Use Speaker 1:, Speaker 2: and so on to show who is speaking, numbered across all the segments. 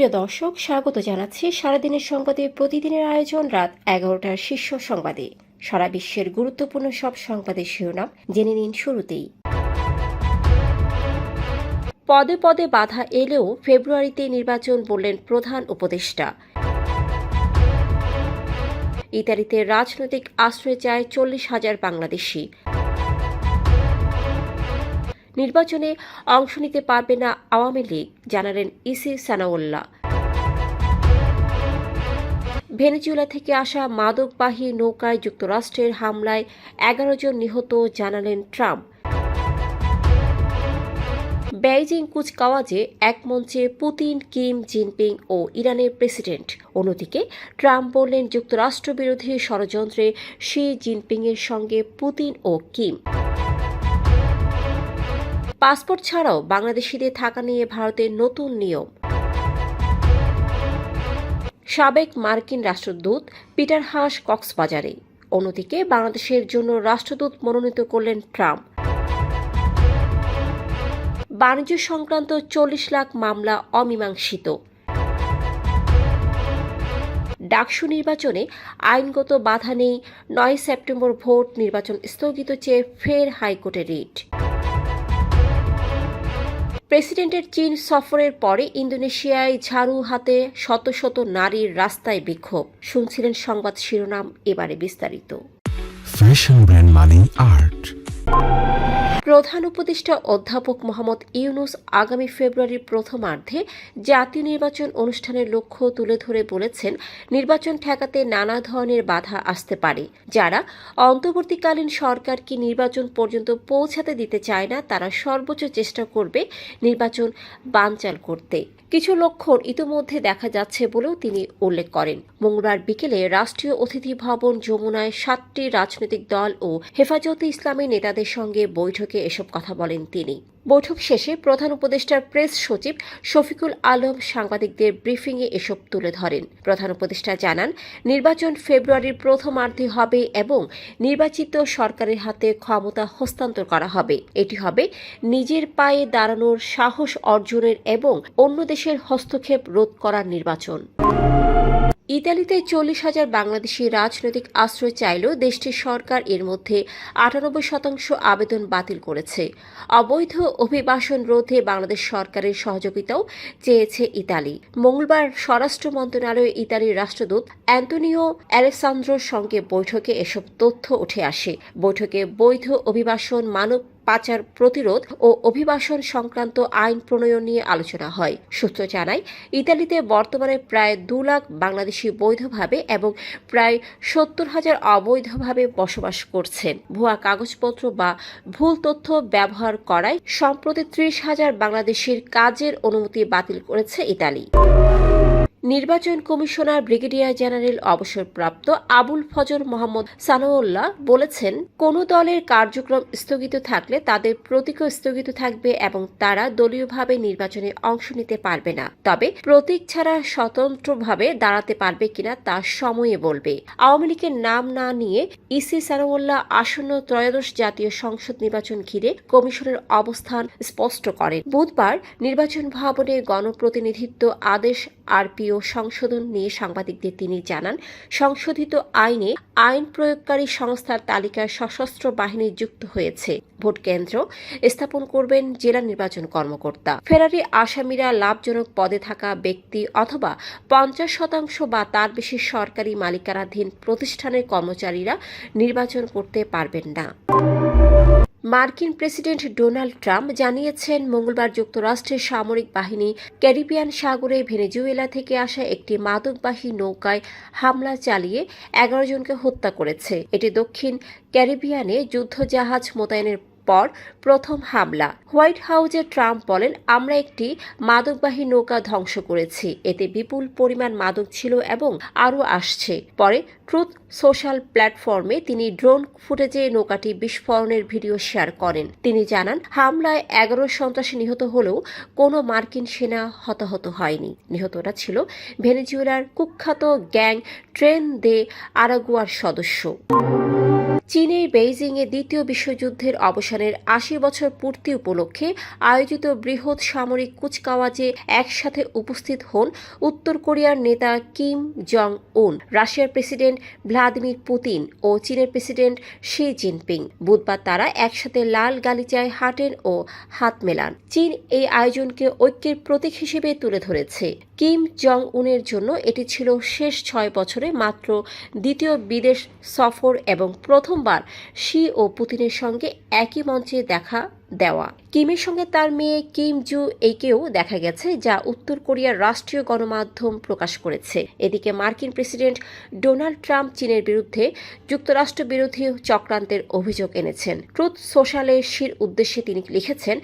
Speaker 1: প্রিয় দর্শক, স্বাগত জানাচ্ছি সারাদিনের সংবাদে প্রতিদিনের আয়োজন রাত 11টার শীর্ষ সংবাদে। সারা বিশ্বের গুরুত্বপূর্ণ সব সংবাদের শিরোনাম জেনে নিন শুরুতেই। পদে পদে বাধা এলেও ফেব্রুয়ারিতে নির্বাচন বললেন প্রধান উপদেষ্টা। ইতালিতে রাজনৈতিক আশ্রয় চায় 40,000 বাংলাদেশি। নির্বাচনে অংশ নিতে পারবে না আওয়ামী লীগ, জানালেন ইসি সানাউল্লাহ। ভেনেজুয়েলা থেকে আসা মাদকবাহী নৌকায় যুক্তরাষ্ট্রের হামলায় 11 জন নিহত, জানালেন ট্রাম্প। বেইজিং কুচকাওয়াজে এক মঞ্চে পুতিন, কিম, জিনপিং ও ইরানের প্রেসিডেন্ট। অন্যদিকে ট্রাম্প বললেন যুক্তরাষ্ট্র বিরোধী ষড়যন্ত্রে শি জিনপিংয়ের সঙ্গে পুতিন ও কিম। পাসপোর্ট ছাড়াও বাংলাদেশিদের থাকা নিয়ে ভারতের নতুন নিয়ম। সাবেক মার্কিন রাষ্ট্রদূত পিটার হাস কক্সবাজারে। অন্যদিকে বাংলাদেশের জন্য রাষ্ট্রদূত মনোনীত করলেন ট্রাম্প। বাণিজ্য সংক্রান্ত 40 লাখ মামলা অমীমাংসিত। ডাকসু নির্বাচনে আইনগত বাধা নেই, 9 সেপ্টেম্বর ভোট, নির্বাচন স্থগিত চেয়ে ফের হাইকোর্টে রিট। প্রেসিডেন্টের চীন সফরের পরে ইন্দোনেশিয়ায় ঝাড়ু হাতে শত শত নারীর রাস্তায় বিক্ষোভ। শুনছিলেন সংবাদ শিরোনাম, এবারে বিস্তারিত।
Speaker 2: ফ্যাশন ব্র্যান্ড মানে আর্ট।
Speaker 1: প্রধান উপদেষ্টা অধ্যাপক মোহাম্মদ ইউনূস আগামী ফেব্রুয়ারির প্রথমার্ধে জাতীয় নির্বাচন অনুষ্ঠানের লক্ষ্য তুলে ধরে বলেছেন, নির্বাচন ঠেকাতে নানা ধরনের বাধা আসতে পারে। যারা অন্তর্বর্তীকালীন সরকারকে নির্বাচন পর্যন্ত পৌঁছাতে দিতে চায় না, তারা সর্বোচ্চ চেষ্টা করবে নির্বাচন বানচাল করতে। কিছু লক্ষণ ইতোমধ্যে দেখা যাচ্ছে বলেও তিনি উল্লেখ করেন। মঙ্গলবার বিকেলে রাষ্ট্রীয় অতিথি ভবন যমুনায় 7টি রাজনৈতিক দল ও হেফাজতে ইসলামী নেতাদের সঙ্গে বৈঠকে এসব কথা বলেন তিনি। বৈঠক শেষে প্রধান উপদেষ্টার প্রেস সচিব শফিকুল আলম সাংবাদিকদের ব্রিফিংয়ে এসব তুলে ধরেন। প্রধান উপদেষ্টা জানান, নির্বাচন ফেব্রুয়ারির প্রথমার্ধে হবে এবং নির্বাচিত সরকারের হাতে ক্ষমতা হস্তান্তর করা হবে। এটি হবে নিজের পায়ে দাঁড়ানোর সাহস অর্জনের এবং অন্য দেশের হস্তক্ষেপ রোধ করার নির্বাচন। ইতালিতে 40,000 বাংলাদেশি রাজনৈতিক আশ্রয় চাইলেও দেশটির সরকার এর মধ্যে 98% আবেদন বাতিল করেছে। অবৈধ অভিবাসন রোধে বাংলাদেশ সরকারের সহযোগিতাও চেয়েছে ইতালি। মঙ্গলবার স্বরাষ্ট্র মন্ত্রণালয়ে ইতালির রাষ্ট্রদূত অ্যান্তোনিও অ্যালেসান্দ্রোর সঙ্গে বৈঠকে এসব তথ্য উঠে আসে। বৈঠকে বৈধ অভিবাসন, মানব পাচার প্রতিরোধ ও অভিবাসন সংক্রান্ত আইন প্রণয়ন নিয়ে আলোচনা হয়। সূত্র জানায়, ইতালিতে বর্তমানে প্রায় 2 লাখ বাংলাদেশি বৈধভাবে এবং প্রায় 70,000 অবৈধভাবে বসবাস করছেন। ভুয়া কাগজপত্র বা ভুল তথ্য ব্যবহার করায় সম্প্রতি 30,000 বাংলাদেশির কাজের অনুমতি বাতিল করেছে ইতালি। নির্বাচন কমিশনার ব্রিগেডিয়ার জেনারেল অবসরপ্রাপ্ত আবুল ফজর মোহাম্মদ সানাউল্লাহ বলেছেন, কোন দলের কার্যক্রম স্থগিত থাকলে তাদের প্রতীকও স্থগিত থাকবে এবং তারা দলীয়ভাবে নির্বাচনে অংশ নিতে পারবে না। তবে প্রতীক ছাড়া স্বতন্ত্রভাবে দাঁড়াতে পারবে কিনা তা সময়ে বলবে। আওয়ামী লীগের নাম না নিয়ে ইসি সানাউল্লাহ আসন্ন ত্রয়োদশ জাতীয় সংসদ নির্বাচন ঘিরে কমিশনের অবস্থান স্পষ্ট করেন। বুধবার নির্বাচন ভবনে গণপ্রতিনিধিত্ব আদেশ আরপিও সংশোধন নিয়ে সাংবাদিকদের তিনি জানান, সংশোধিত আইনে আইন প্রয়োগকারী সংস্থার তালিকায় সশস্ত্র বাহিনী যুক্ত হয়েছে। ভোট কেন্দ্র স্থাপন করবেন জেলা নির্বাচন কর্মকর্তা। ফেরারি আসামিরা লাভজনক পদে থাকা ব্যক্তি অথবা 50% বা তার বেশি সরকারি মালিকানাধীন প্রতিষ্ঠানের কর্মচারীরা নির্বাচন করতে পারবেন না। মার্কিন প্রেসিডেন্ট ডোনাল্ড ট্রাম্প জানিয়েছেন, মঙ্গলবার যুক্তরাষ্ট্রের সামরিক বাহিনী ক্যারিবিয়ান সাগরে ভেনেজুয়েলা থেকে আসা একটি মাদকবাহী নৌকায় হামলা চালিয়ে 11 জনকে হত্যা করেছে। এটি দক্ষিণ ক্যারিবিয়ানে যুদ্ধজাহাজ মোতায়েনের পর প্রথম হামলা। হোয়াইট হাউসে ট্রাম্প বলেন, আমরা একটি মাদকবাহী নৌকা ধ্বংস করেছি। এতে বিপুল পরিমাণ মাদক ছিল এবং আরও আসছে। পরে ট্রুথ সোশ্যাল প্ল্যাটফর্মে তিনি ড্রোন ফুটেজে নৌকাটি বিস্ফোরণের ভিডিও শেয়ার করেন। তিনি জানান, হামলায় 11 সন্ত্রাসী নিহত হলেও কোনো মার্কিন সেনা হতাহত হয়নি। নিহতরা ছিল ভেনেজুয়েলার কুখ্যাত গ্যাং ট্রেন দে আরাগুয়ার সদস্য। চীনের বেইজিংয়ে দ্বিতীয় বিশ্বযুদ্ধের অবসানের ৮০ বছর পূর্তি উপলক্ষে আয়োজিত বৃহৎ সামরিক কুচকাওয়াজে একসাথে উপস্থিত হন উত্তর কোরিয়ার নেতা কিম জং উন, রাশিয়ার প্রেসিডেন্ট ভ্লাদিমির পুতিন ও চীনের প্রেসিডেন্ট শি জিনপিং। বুধবার তারা একসাথে লাল গালিচায় হাঁটেন ও হাত মেলান। চীন এই আয়োজনকে ঐক্যের প্রতীক হিসেবে তুলে ধরেছে। কিম জং উনের জন্য এটি ছিল শেষ ৬ বছরে মাত্র দ্বিতীয় বিদেশ সফর এবং প্রথমবার শি ও পুতিনের সঙ্গে একই মঞ্চে দেখা দেওয়া। কিমের সঙ্গে তার মেয়ে কিম জু এইকেও দেখা গেছে, যা উত্তর কোরিয়ার রাষ্ট্রীয় গণমাধ্যম প্রকাশ করেছে। এদিকে মার্কিন প্রেসিডেন্ট ডোনাল্ড ট্রাম্প চীনের বিরুদ্ধে যুক্তরাষ্ট্র বিরোধী চক্রান্তের অভিযোগ এনেছেন। ট্রুথ সোশ্যালে শির উদ্দেশ্যে তিনি লিখেছেন,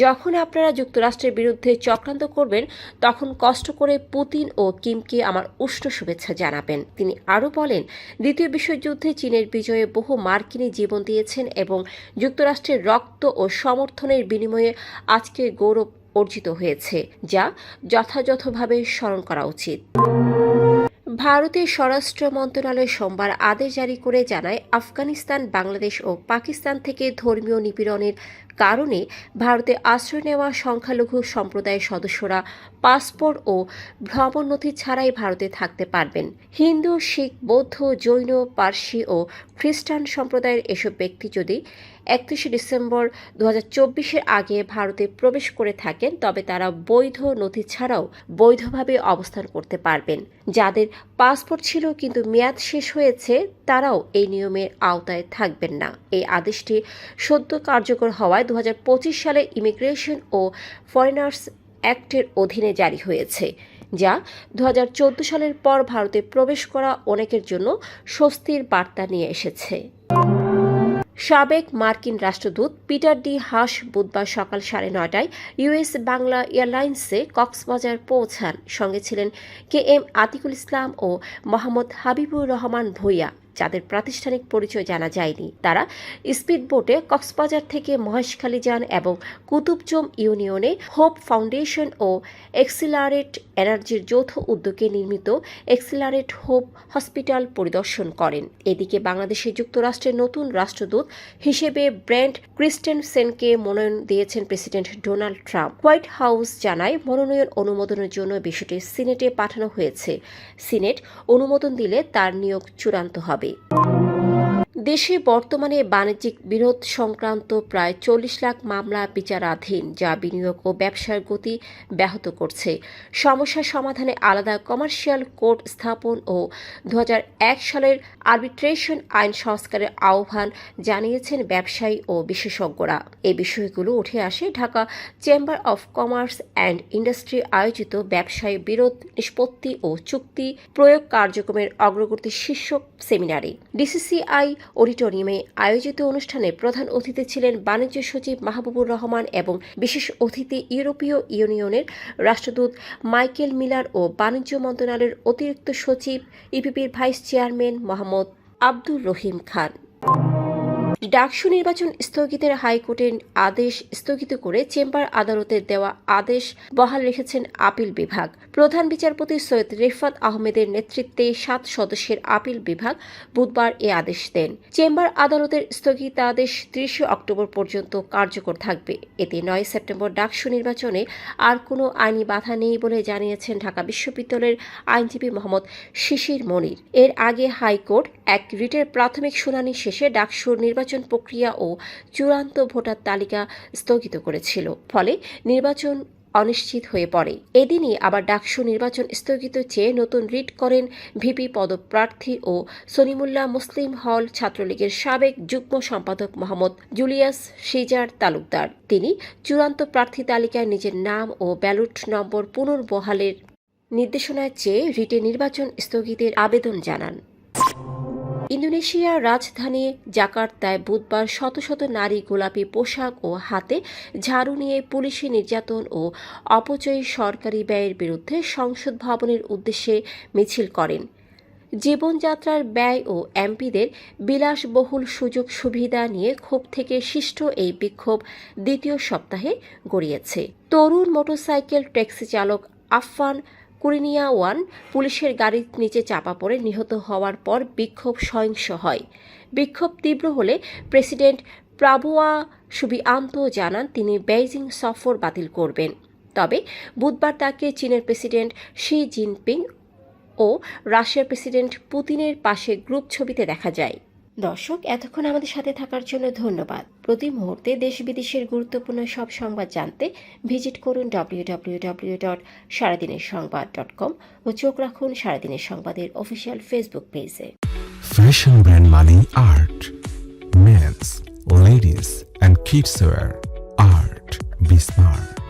Speaker 1: যখন আপনারা যুক্তরাষ্ট্রের বিরুদ্ধে চক্রান্ত করবেন তখন কষ্ট করে পুতিন ও কিমকে আমার উষ্ণ শুভেচ্ছা জানাবেন। তিনি আরও বলেন, দ্বিতীয় বিশ্বযুদ্ধে চীনের বিজয়ে বহু মার্কিনী জীবন দিয়েছেন এবং যুক্তরাষ্ট্রের রক্ত ও সমর্থনের বিনিময়ে আজকে গৌরব অর্জিত হয়েছে, যা যথাযথভাবে স্মরণ করা উচিত। ভারতের স্বরাষ্ট্র মন্ত্রণালয় সোমবার আদেশ জারি করে জানায়, আফগানিস্তান, বাংলাদেশ ও পাকিস্তান থেকে ধর্মীয় নিপীড়নের কারণে ভারতে আশ্রয় নেওয়া সংখ্যালঘু সম্প্রদায়ের সদস্যরা পাসপোর্ট ও ভ্রমণ নথি ছাড়াই ভারতে থাকতে পারবেন। হিন্দু, শিখ, বৌদ্ধ, জৈন, পার্সি ও খ্রিস্টান সম্প্রদায়ের এসব ব্যক্তি যদি 31 ডিসেম্বর 2024-এর আগে ভারতে প্রবেশ করে থাকেন তবে তারা বৈধ নথি ছাড়াও বৈধভাবে অবস্থান করতে পারবেন। যাদের পাসপোর্ট ছিল কিন্তু মেয়াদ শেষ হয়েছে তারাও এই নিয়মের আওতায় থাকবেন না। এই আদেশটি সদ্য কার্যকর হওয়ায় 2025 সালে ইমিগ্রেশন ও ফরেনার্স অ্যাক্টের অধীনে জারি হয়েছে, যা 2014 সালের পর ভারতে প্রবেশ করা অনেকের জন্য স্বস্তির বার্তা নিয়ে এসেছে। সাবেক মার্কিন রাষ্ট্রদূত পিটার ডি হাস বুধবার সকাল 9:30টায় ইউএস বাংলা এয়ারলাইন্সে কক্সবাজার পৌঁছান। সঙ্গে ছিলেন KM আতিকুল ইসলাম ও মোহাম্মদ হাবিবুর রহমান ভূঁইয়া, যাদের প্রাতিষ্ঠানিক পরিচয় জানা যায়নি। তারা স্পিডবোটে কক্সবাজার থেকে মহেশখালী যান এবং কুতুবজম ইউনিয়নে হোপ ফাউন্ডেশন ও এক্সিলারেট এনার্জির যৌথ উদ্যোগে নির্মিত এক্সিলারেট হোপ হসপিটাল পরিদর্শন করেন। এদিকে বাংলাদেশে যুক্তরাষ্ট্রের নতুন রাষ্ট্রদূত হিসেবে ব্র্যান্ট ক্রিস্টেনসেনকে মনোনয়ন দিয়েছেন president Donald Trump. White house জানায়, মনোনয়ন অনুমোদনের জন্য বিষয়টি সিনেটে পাঠানো হয়েছে। সিনেট অনুমোদন দিলে তার নিয়োগ চূড়ান্ত হবে। দেশে বর্তমানে বাণিজ্যিক বিরোধ সংক্রান্ত প্রায় 40 লাখ মামলা বিচারাধীন, যা বিনিয়োগ ও ব্যবসার গতি ব্যাহত করছে। সমস্যা সমাধানে আলাদা কমার্শিয়াল কোর্ট স্থাপন ও 2001 সালের আরবিট্রেশন আইন সংস্কারের আহ্বান জানিয়েছেন ব্যবসায়ী ও বিশেষজ্ঞরা। এই বিষয়গুলো উঠে আসে Dhaka chamber of commerce and industry আয়োজিত ব্যবসায়ী বিরোধ নিষ্পত্তি ও চুক্তি প্রয়োগ কার্যক্রমের অগ্রগতি শীর্ষক সেমিনারে। ডিসিসিআই অডিটোরিয়ামে আয়োজিত অনুষ্ঠানে প্রধান অতিথি ছিলেন বাণিজ্য সচিব মাহবুবুর রহমান এবং বিশেষ অতিথি ইউরোপীয় ইউনিয়নের রাষ্ট্রদূত মাইকেল মিলার ও বাণিজ্য মন্ত্রণালয়ের অতিরিক্ত সচিব ইপিপির ভাইস চেয়ারম্যান মোহাম্মদ আব্দুর রহিম খান। ডাকসু নির্বাচন স্থগিতের হাইকোর্টের আদেশ স্থগিত করে চেম্বার আদালতের দেওয়া আদেশ বহাল রেখেছেন আপিল বিভাগ। প্রধান বিচারপতি সৈয়দ রেফাত আহমেদের নেতৃত্বে 7 সদস্যের আপিল বিভাগ বুধবার এ আদেশ দেন। চেম্বার আদালতের স্থগিতাদেশ 30 অক্টোবর পর্যন্ত কার্যকর থাকবে। এতে 9 সেপ্টেম্বর ডাকসু নির্বাচনে আর কোনো আইনি বাধা নেই বলে জানিয়েছেন ঢাকা বিশ্ববিদ্যালয়ের আইনজীবী মোহাম্মদ শিশির মনির। এর আগে হাইকোর্ট এক রিটের প্রাথমিক শুনানি শেষে ডাকসুর নির্বাচন প্রক্রিয়া ও চূড়ান্ত ভোটার তালিকা স্থগিত করেছিল, ফলে নির্বাচন অনিশ্চিত হয়ে পড়ে। এদিনই আবার ডাকসু নির্বাচন স্থগিত চেয়ে নতুন রিট করেন ভিপি পদপ্রার্থী ও সলিমুল্লাহ মুসলিম হল ছাত্রলীগের সাবেক যুগ্ম সম্পাদক মোহাম্মদ জুলিয়াস সিজার তালুকদার। তিনি চূড়ান্ত প্রার্থী তালিকায় নিজের নাম ও ব্যালট নম্বর পুনর্বহালের নির্দেশনা চেয়ে রিটে নির্বাচন স্থগিতের আবেদন জানান। ইন্দোনেশিয়ার রাজধানী জাকার্তায় বুধবার শত শত নারী গোলাপি পোশাক ও হাতে ঝাড়ু নিয়ে পুলিশি নির্যাতন ও অপচয়ী সরকারি ব্যয়ের বিরুদ্ধে সংসদ ভবনের উদ্দেশ্যে মিছিল করেন। জীবনযাত্রার ব্যয় ও এমপিদের বিলাসবহুল সুযোগ সুবিধা নিয়ে ক্ষোভ থেকে সৃষ্ট এই বিক্ষোভ দ্বিতীয় সপ্তাহে গড়িয়েছে। তরুণ মোটরসাইকেল ট্যাক্সি চালক আফফান কুরিনিয়া 1 পুলিশের গাড়ির নিচে চাপা পড়ে নিহত হওয়ার পর বিক্ষোভ সহিংস হয়। বিক্ষোভ তীব্র হলে প্রেসিডেন্ট প্রাবোয়া সুবিআন্তো জানান তিনি বেইজিং সফর বাতিল করবেন। তবে বুধবার তাকে চীনের প্রেসিডেন্ট শি জিনপিং ও রাশিয়ার প্রেসিডেন্ট পুতিনের পাশে গ্রুপ ছবিতে দেখা যায়। দর্শক, এতক্ষণ আমাদের সাথে থাকার জন্য ধন্যবাদ। প্রতি মুহূর্তে দেশ বিদেশের গুরুত্বপূর্ণ সব সংবাদ জানতে ভিজিট করুন www.সারাদিনেরসংবাদ.com ও চোখ রাখুন সারাদিনের সংবাদের অফিসিয়াল ফেসবুক পেজে।
Speaker 2: Fashion brand money art. Men's, ladies and kids wear art. Be smart.